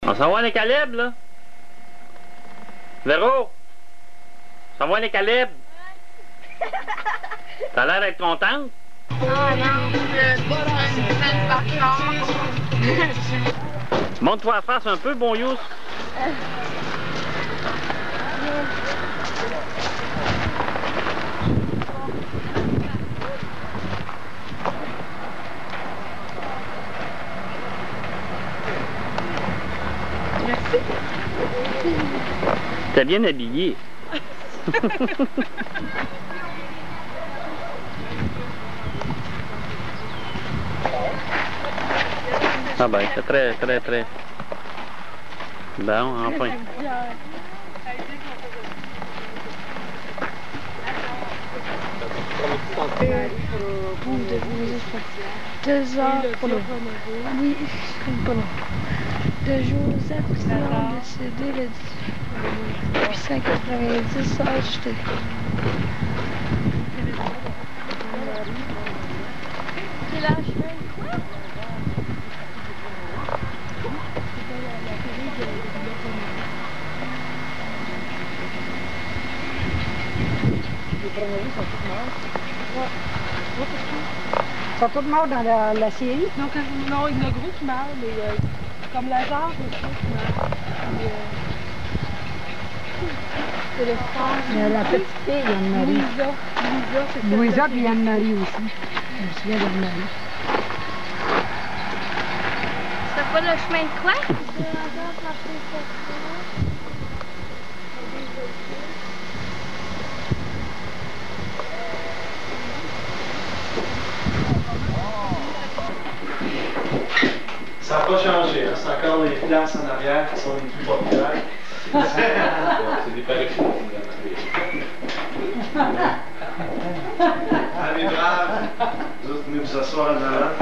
On s'en va les calibres, là. Véro, on s'en va les calibres. T'as l'air d'être contente? Ah non, c'est par Montre-toi la face un peu, bon Youss. Merci. T'es bien habillé. Ah ben, c'est très... Bon, enfin. Deux heures pour le... Oui, pas long. De Joseph qui sont décédés le 1890 a acheté. C'est la chemin. Les premiers sont tous morts. Ouais. Ils sont tous morts dans la série? Non, non, il y en a gros qui meurent, mais comme Lazare aussi qui meurt. C'est le frère. La petite fille, Anne-Marie. Louisa, c'est ça. Louisa puis Anne-Marie aussi. Je me souviens d'Anne-Marie. C'est pas le chemin de quoi? Ça n'a pas changé, hein? C'est encore les places en arrière qui sont les plus populaires. C'est des parachutistes. Allez, braves! Vous autres venez vous asseoir en avant.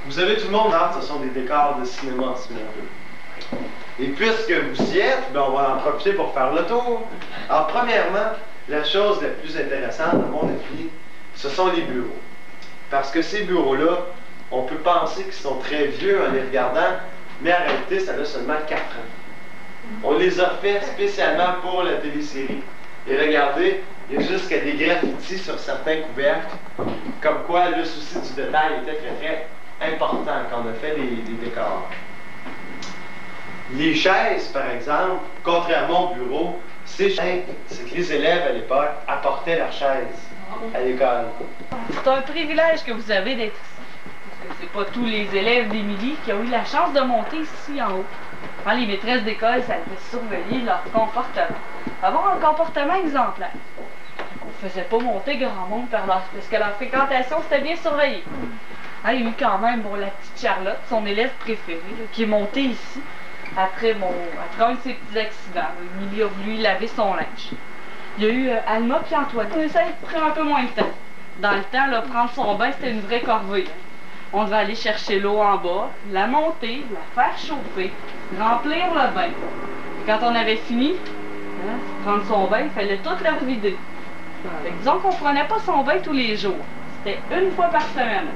Vous avez tout le monde, hein? Ce sont des décors de cinéma, si on veut. Et puisque vous y êtes, ben on va en profiter pour faire le tour. Alors, premièrement, la chose la plus intéressante, à mon avis, ce sont les bureaux. Parce que ces bureaux-là, on peut penser qu'ils sont très vieux en les regardant, mais en réalité, ça a seulement 4 ans. On les a fait spécialement pour la télésérie. Et regardez, il y a jusqu'à des graffitis sur certains couvercles, comme quoi le souci du détail était très important quand on a fait les décors. Les chaises, par exemple, contrairement au bureau, c'est que les élèves à l'époque apportaient leurs chaises à l'école. C'est un privilège que vous avez d'être ici. Parce que c'est pas tous les élèves d'Émilie qui ont eu la chance de monter ici en haut. Quand les maîtresses d'école, ça devait surveiller leur comportement. Avoir un comportement exemplaire. On faisait pas monter grand monde parce que leur fréquentation, c'était bien surveillé. Il y a eu quand même la petite Charlotte, son élève préférée, là, qui est montée ici après un de ses petits accidents. Émilie a voulu laver son linge. Il y a eu Alma puis Antoine. Ça a pris un peu moins de temps. Dans le temps, là, prendre son bain, c'était une vraie corvée. On devait aller chercher l'eau en bas, la monter, la faire chauffer, remplir le bain. Et quand on avait fini, prendre son bain, il fallait tout le revider. Fait que disons qu'on ne prenait pas son bain tous les jours. C'était une fois par semaine.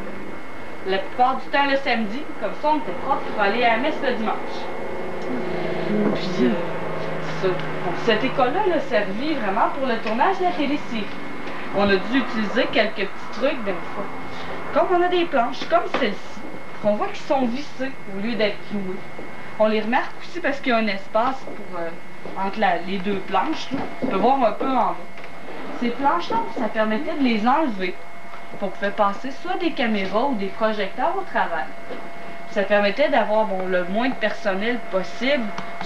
La plupart du temps le samedi, comme ça on était propre pour aller à la messe le dimanche. Puis, cette école-là a servi vraiment pour le tournage de la télésérie. On a dû utiliser quelques petits trucs des fois. Comme on a des planches comme celle-ci, qu'on voit qu'ils sont vissées au lieu d'être clouées. On les remarque aussi parce qu'il y a un espace entre les deux planches. Là. On peut voir un peu en bas. Ces planches-là, ça permettait de les enlever. On pouvait passer soit des caméras ou des projecteurs au travers. Ça permettait d'avoir le moins de personnel possible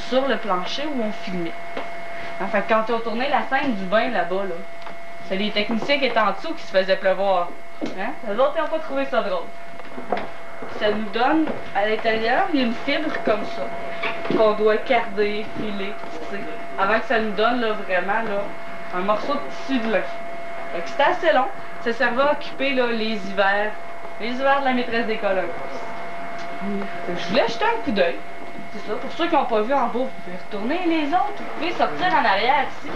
sur le plancher où on filmait. Enfin, quand on tournait la scène du bain là-bas, c'est les techniciens qui étaient en dessous qui se faisaient pleuvoir. Hein? Les autres n'ont pas trouvé ça drôle. Ça nous donne, à l'intérieur, il y a une fibre comme ça, qu'on doit carder, filer, tisser, avant que ça nous donne vraiment un morceau de tissu de lin. C'était assez long. Ça servait à occuper les hivers de la maîtresse d'école. Je voulais jeter un coup d'œil. C'est ça. Pour ceux qui n'ont pas vu en bas, vous pouvez retourner. Les autres, vous pouvez sortir en arrière ici.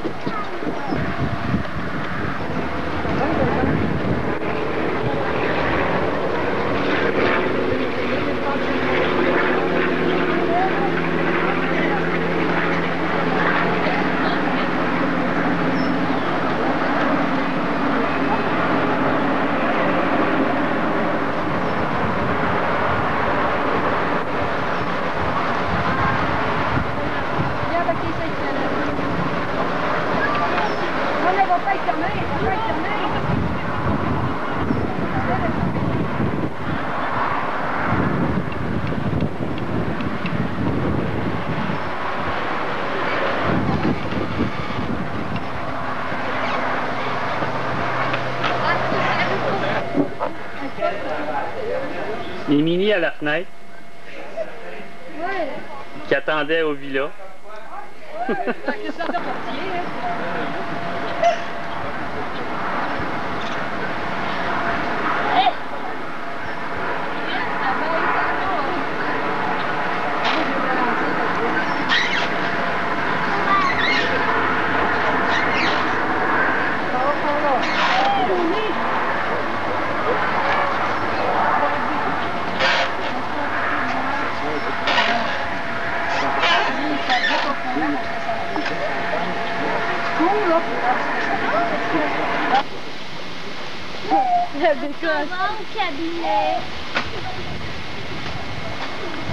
Émilie à la fenêtre, Ouais. qui attendait au villa. Le bécosse. On va au cabinet.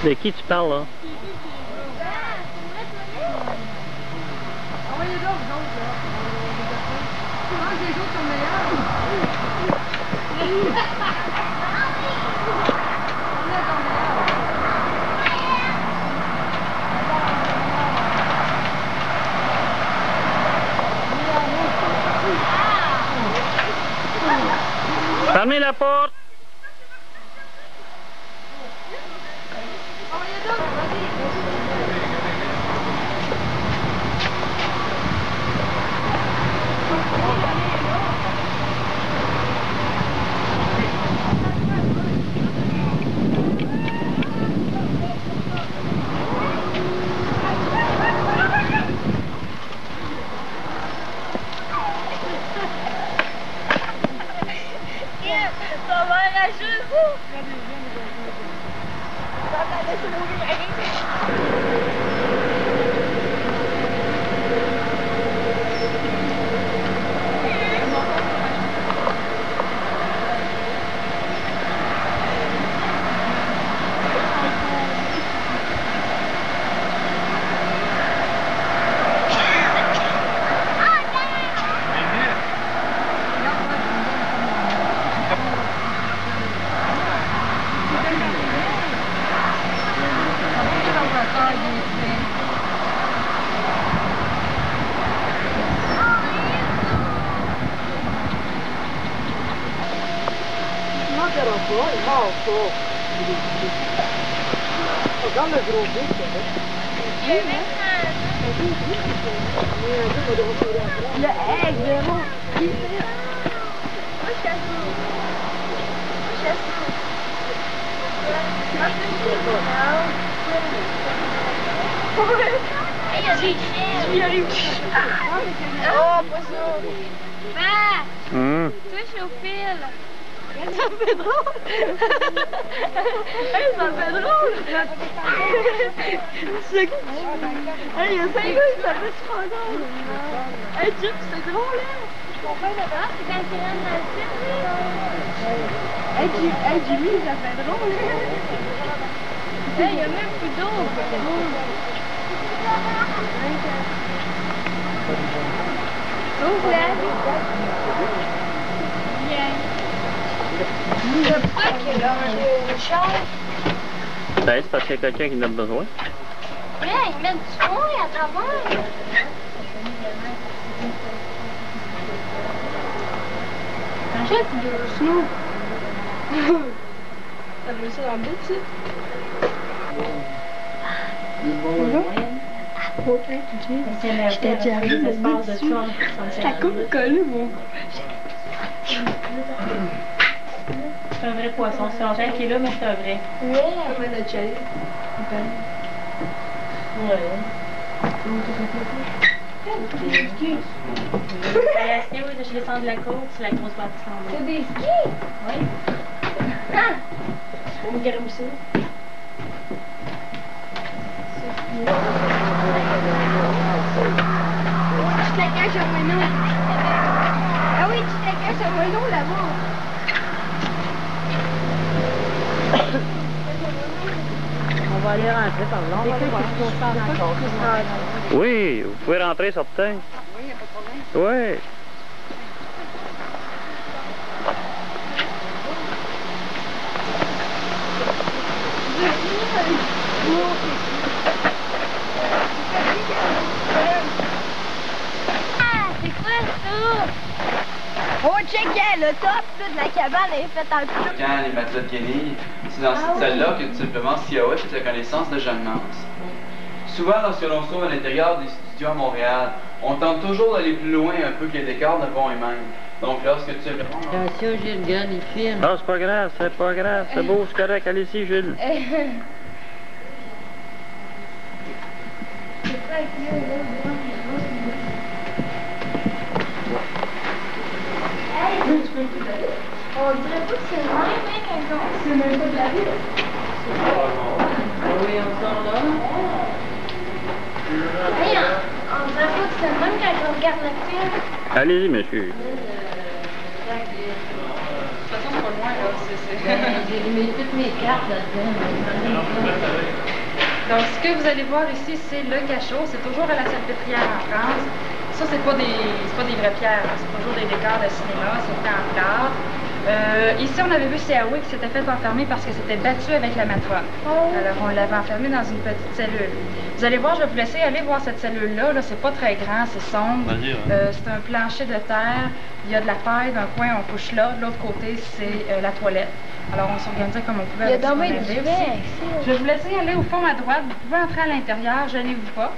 De qui tu parles, là? Envoyez d'autres, là. Je pense que les autres sont meilleurs. Fermez la porte! Ça va arracher vous. Ça va laisser mourir. Regarde le gros bec, le aigle, non? Il y a des chiens. Oh, pas ça. Hum. Touche au fil. Ça fait drôle. Hey, ça fait drôle. Hey, il y a 5 gars, ça fait super drôle. Hey, Jim, c'est drôle, hein? Ah, c'est quand c'est dans le film. Hey, Jimmy, ça fait drôle. Hey, il y a même plus d'eau. Ouvre-la. Viens. C'est pas qu'il y a une chambre. Ben, c'est parce qu'il y a quelqu'un qui en a besoin. Viens, ils mettent du foin à travers. Achète deux snow. T'as vu ça dans le but, ça? J'étais déjà arrivé le but dessus. J'étais comme collé, mon. C'est un vrai poisson. C'est l'engin qui est là, mais c'est un vrai. Ouais. Comme un autre chalet. À la ski, oui, je descends de la côte, c'est la grosse bâtisse en bas. C'est des skis? Oui. Ah! On me garde aussi. Tu te caches au moineau. Ah oui, tu te caches au moineau là-bas. On va aller rentrer par là. On va aller voir. Oui, vous pouvez rentrer, certain. Oui, il n'y a pas de problème. Oui. Ah, c'est quoi ça? Oh, checker le top là, de la cabane est fait en plus. Quand les matelas de guenilles, c'est dans cette salle-là que tout simplement Siaoua fait la connaissance de Jeanne Mance. Souvent, lorsque l'on se trouve à l'intérieur des studios à Montréal, on tente toujours d'aller plus loin un peu que les décors ne vont eux-mêmes. Donc lorsque tout simplement... Attention, Gilles, regarde les films. Ah, c'est pas grave, c'est pas grave. C'est beau, c'est correct. Allez-y, Gilles. On dirait pas que c'est le même, hein, quand c'est même pas de la ville. Oui, on sort là. Hey, on dirait pas que c'est le même quand on regarde le film. Allez-y, monsieur. De toute façon, c'est pas loin, là. J'ai mis toutes mes cartes là-dedans. Donc, ce que vous allez voir ici, c'est le cachot. C'est toujours à la Salpêtrière en France. Ça, c'est pas des vraies pierres. Hein. C'est toujours des décors de cinéma. C'est fait en plâtre. Ici, on avait vu Siaoua qui s'était fait enfermer parce que c'était battu avec la matrone. Alors, on l'avait enfermé dans une petite cellule. Vous allez voir, je vais vous laisser aller voir cette cellule-là. Là, c'est pas très grand, c'est sombre. C'est un plancher de terre. Il y a de la paille d'un coin, on couche là. De l'autre côté, c'est la toilette. Alors, on s'organisait comme on pouvait. Il y a avec ce qu'on dommage avait du aussi. vin. Je vais vous laisser aller au fond à droite. Vous pouvez entrer à l'intérieur, gênez-vous pas.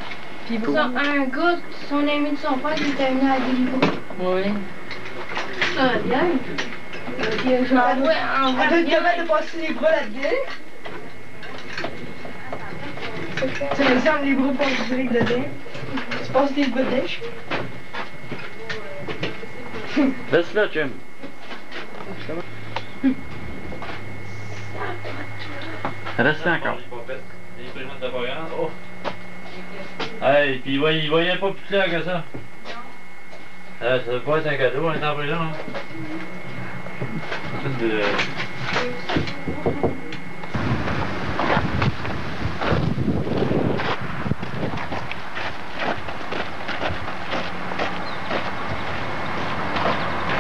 Puis vous... Un gars, son ami de son père, qui était venu à Guillemot. Oui. Ah, bien. Elle doit être capable de passer les bras là-dedans. C'est l'exemple, les bras passent direct dedans. Tu passes les bras dedans. Laisse-le, Jim. Reste encore. Hey, puis il voyait pas plus clair que ça. Ça doit pas être un cadeau, on est en prison, hein.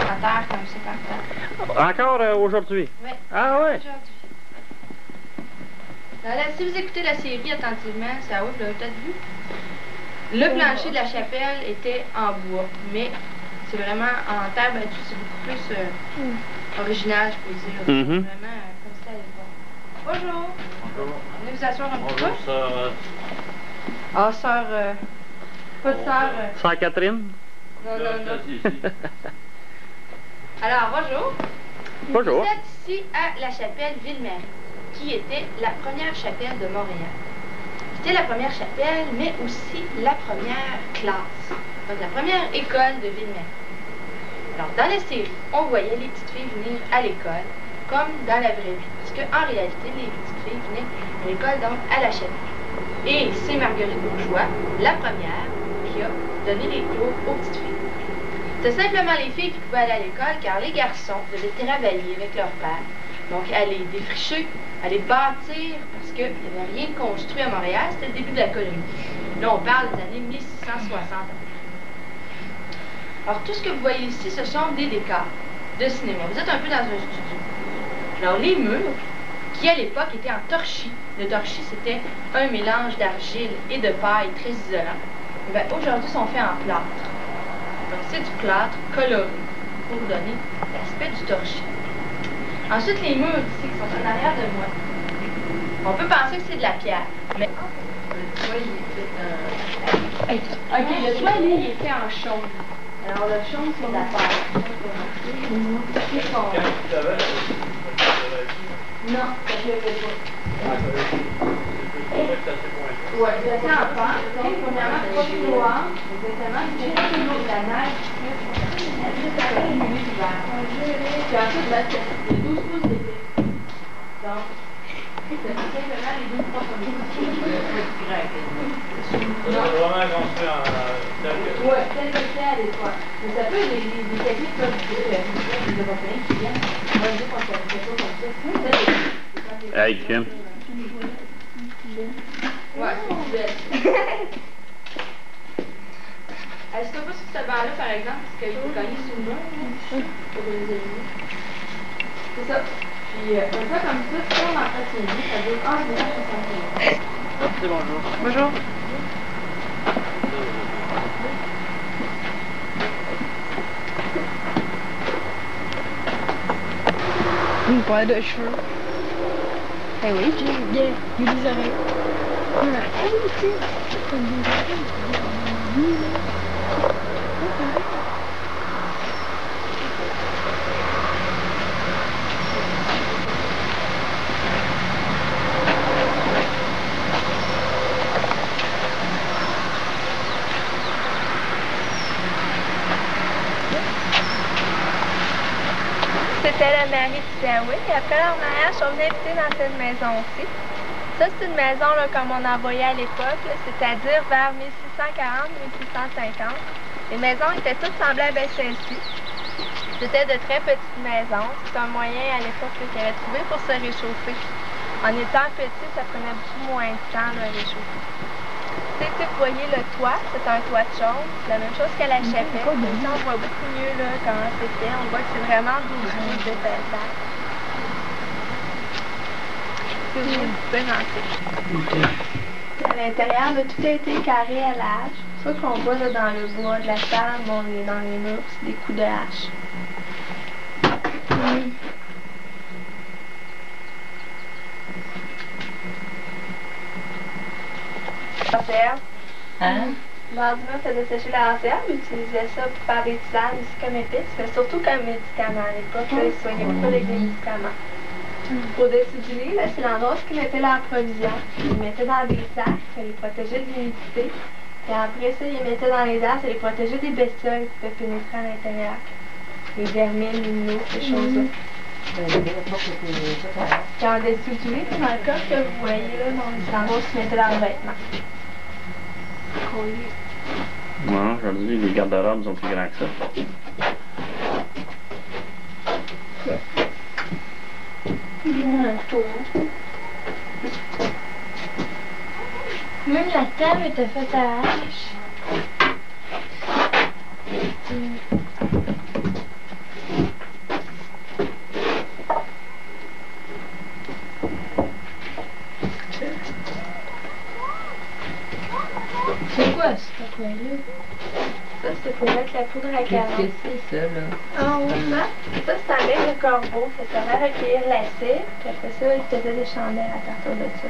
Par terre, comme c'est par terre. Encore aujourd'hui? Oui. Ah ouais? Aujourd'hui. Là, si vous écoutez la série attentivement, ça vous l'avez peut-être vu. Le plancher de la chapelle était en bois, mais c'est vraiment en terre battue, c'est beaucoup plus original, je peux dire. C'est vraiment comme ça à l'époque. Bonjour. Bonjour. Venez vous asseoir un petit peu. Bonjour, ça. Ah, sœur. Pas de sœur. Sœur Catherine? Non. Alors, bonjour. Bonjour. Vous êtes ici à la chapelle Ville-Marie, qui était la première chapelle de Montréal. C'était la première chapelle, mais aussi la première classe. Donc, la première école de Ville-Marie. Alors, dans la série, on voyait les petites filles venir à l'école, comme dans la vraie vie. Parce qu'en réalité, les petites filles venaient à l'école, donc à la chapelle. Et c'est Marguerite Bourgeois, la première, qui a donné les cours aux petites filles. C'était simplement les filles qui pouvaient aller à l'école, car les garçons devaient travailler avec leur père. Donc, aller défricher, aller bâtir, parce qu'il n'y avait rien de construit à Montréal, c'était le début de la colonie. Là, on parle des années 1660. Alors, tout ce que vous voyez ici, ce sont des décors de cinéma. Vous êtes un peu dans un studio. Alors, les murs, qui à l'époque étaient en torchis. Le torchis, c'était un mélange d'argile et de paille très isolant. Et bien, aujourd'hui, sont faits en plâtre. Donc, c'est du plâtre coloré pour donner l'aspect du torchis. Ensuite, les murs ici qui sont en arrière de moi. On peut penser que c'est de la pierre, mais... Le toit, il est fait en... OK, le toit, lui, il est fait en chaume. Alors, le chaume, c'est de la paille. Non, ça ne le fait pas. Ouais, je le fais en pente. Premièrement, c'est pas plus noir. Exactement. C'est toujours de la neige. Juste après le milieu d'hiver. Puis ensuite, là, c'est 12 pouces d'épais. Donc, c'est simplement les 12 pouces Vraiment construit en oui, tel que c'était à l'époque. Mais ça peut être des techniques comme des Européens qui viennent. Moi, je dis qu'on ne fait pas comme ça. Hey, Jim. Ouais, c'est belle. Est-ce que pas sur ce banc-là, par exemple, parce qu'il faut gagner sur le mur pour les éliminer? C'est ça. Puis, un peu comme ça, si on entretient, ça dure 1 minute 61. C'est bonjour. Bonjour. Une paire de cheveux. Ben oui, Il y a des oreilles. C'était le mari de Tiaoui. Et après leur mariage, on venait habiter dans cette maison-ci. Ça, c'est une maison là, comme on en voyait à l'époque, c'est-à-dire vers 1640-1650. Les maisons étaient toutes semblables à celle-ci. C'était de très petites maisons. C'est un moyen à l'époque qu'ils avaient trouvé pour se réchauffer. En étant petit, ça prenait beaucoup moins de temps là, à réchauffer. Ici, vous voyez le toit, c'est un toit de chaume. C'est la même chose qu'à la chapelle. Ici, on voit beaucoup mieux là, comment c'est fait. On voit que c'est vraiment 12 pieds d'épaisseur. Si vous voulez, vous pouvez rentrer. À l'intérieur, tout a été carré à la hache. C'est ça qu'on voit là, dans le bois de la salle, bon, dans les murs, c'est des coups de hache. Bardima faisait sécher la herbe, utilisait ça pour faire des tisanes aussi comme épices, mais surtout comme médicament à l'époque. Ils soignaient beaucoup avec des médicaments. Au-dessus du lit, c'est l'endroit où ils mettaient leurs provisions. Ils les mettaient dans des sacs, ça les protégeait de l'humidité. Et après ça, ils les mettaient dans les arbres, ça les protégeait des bestioles qui pouvaient pénétrer à l'intérieur. Les vermines, les minots, ces choses-là. Puis en dessous du lit, dans le coffre que vous voyez là, dans les endroits où ils mettaient leurs vêtements. Non, aujourd'hui, les garde-robes sont plus grands que ça. Même la table était faite à hache. C'est quoi ce coin-là? Ça, c'est pour mettre la poudre à caron. Qu'est-ce que c'est ça, là? Ah oui, ça c'est un bec de corbeau. Ça servait à recueillir la cire, puis après ça, ils faisaient des chandelles à partir de ça.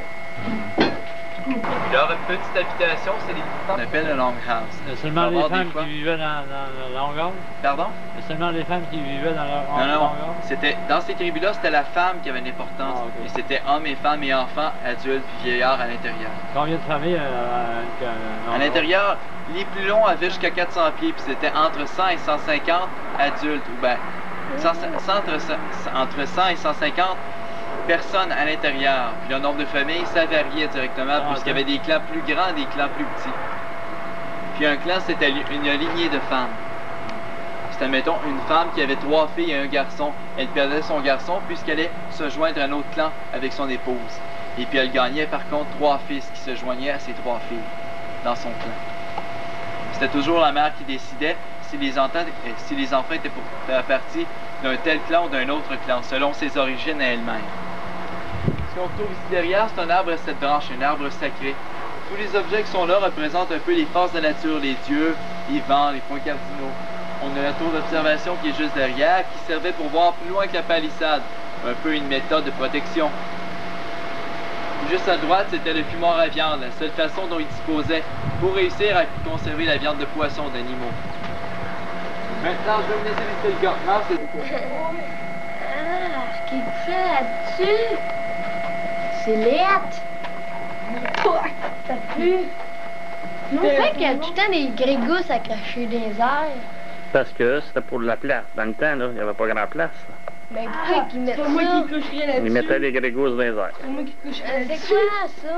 Leur petite habitation, c'est les on appelle le longhouse. Il y a seulement les femmes qui vivaient dans la longueur? Pardon? Il y a seulement les femmes qui vivaient dans leur Non, longueur? c'était, dans ces tribus-là, c'était la femme qui avait une importance. Ah, ok. Et c'était hommes et femmes et enfants, adultes puis vieillards à l'intérieur. Combien de familles À l'intérieur, les plus longs avaient jusqu'à 400 pieds, puis c'était entre 100 et 150 adultes, ou bien entre 100 et 150 personnes à l'intérieur. Puis le nombre de familles, ça variait directement, puisqu'il y avait des clans plus grands et des clans plus petits. Puis un clan, c'était une lignée de femmes. C'était, mettons, une femme qui avait 3 filles et un garçon. Elle perdait son garçon puisqu'elle allait se joindre à un autre clan avec son épouse. Et puis elle gagnait par contre 3 fils qui se joignaient à ses 3 filles dans son clan. C'était toujours la mère qui décidait si les enfants étaient pour faire partie d'un tel clan ou d'un autre clan, selon ses origines à elle-même. Ce qu'on trouve ici derrière, c'est un arbre à 7 branches, un arbre sacré. Tous les objets qui sont là représentent un peu les forces de la nature, les dieux, les vents, les points cardinaux. On a la tour d'observation qui est juste derrière, qui servait pour voir plus loin que la palissade, un peu une méthode de protection. Juste à droite, c'était le fumoir à viande, la seule façon dont il disposait pour réussir à conserver la viande de poisson d'animaux. Maintenant, je vais vous laisser visiter le gars. Non, c'est... Ah, qui est couché là-dessus? C'est lettre. Ça pue. Non, fait qu'il y a tout le temps des grégouses à cracher des airs. Parce que c'était pour la place. Dans le temps, là, il n'y avait pas grand place. Mais pourquoi qu'ils mettent ça? C'est moi qui coucherais là-dessus. Ils mettaient des grégouses dans les airs. C'est moi qui coucherais là-dessus. C'est quoi ça?